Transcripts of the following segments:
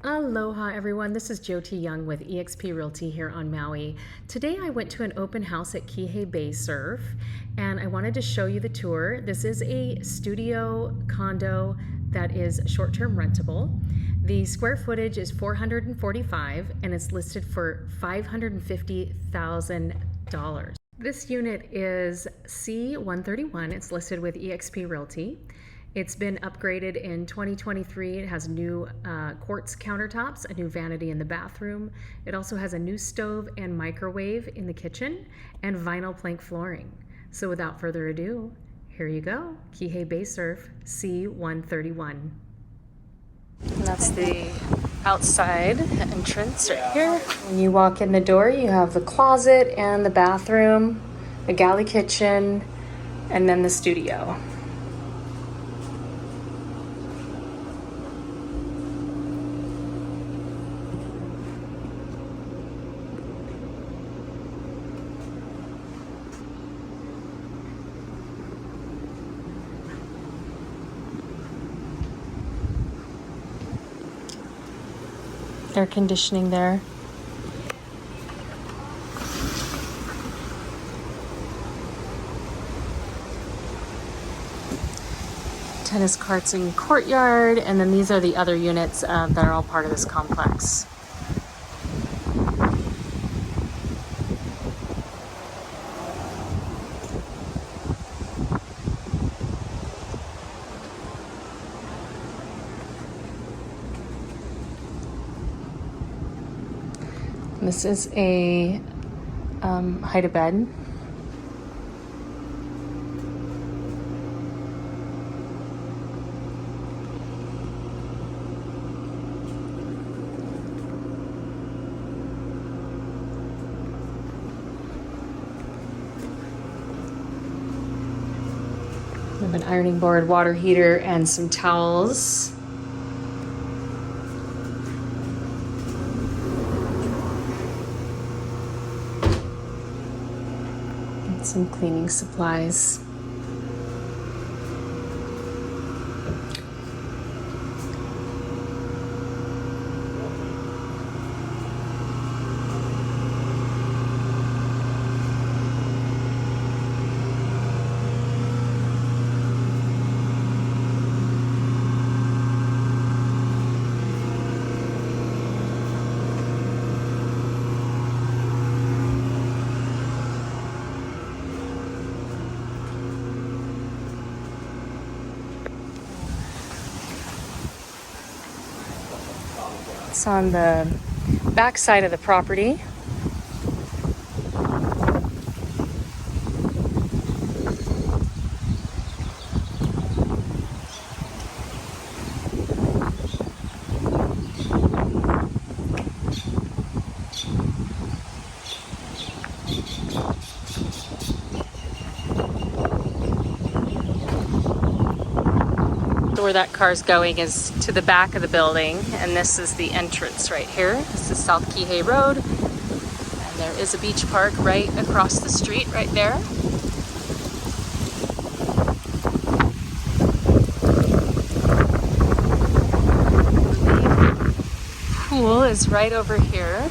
Aloha everyone, this is Jyoti Young with eXp Realty here on Maui. Today I went to an open house at Kihei Bay Surf and I wanted to show you the tour. This is a studio condo that is short-term rentable. The square footage is 445 and it's listed for $550,000. This unit is C131. It's listed with eXp Realty. It's been upgraded in 2023. It has new quartz countertops, a new vanity in the bathroom. It also has a new stove and microwave in the kitchen and vinyl plank flooring. So without further ado, here you go, Kihei Bay Surf C131. And that's the outside entrance right here. When you walk in the door, you have the closet and the bathroom, the galley kitchen, and then the studio. Air conditioning there. Tennis courts in courtyard, and then these are the other units that are all part of this complex. This is a hide-a-bed. We have an ironing board, water heater, and some towels. Some cleaning supplies. It's on the back side of the property. Where that car's going is to the back of the building, and this is the entrance right here. This is South Kihei Road, and there is a beach park right across the street right there. The pool is right over here.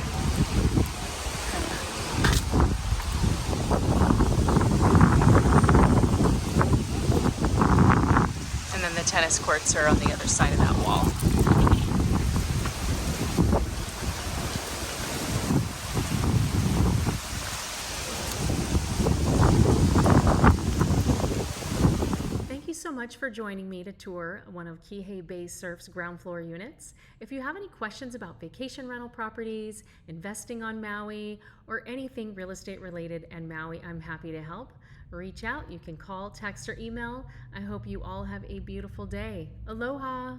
And then the tennis courts are on the other side of that wall. Thank you so much for joining me to tour one of Kihei Bay Surf's ground floor units. If you have any questions about vacation rental properties, investing on Maui, or anything real estate related and Maui, I'm happy to help. Reach out. You can call, text, or email. I hope you all have a beautiful day. Aloha!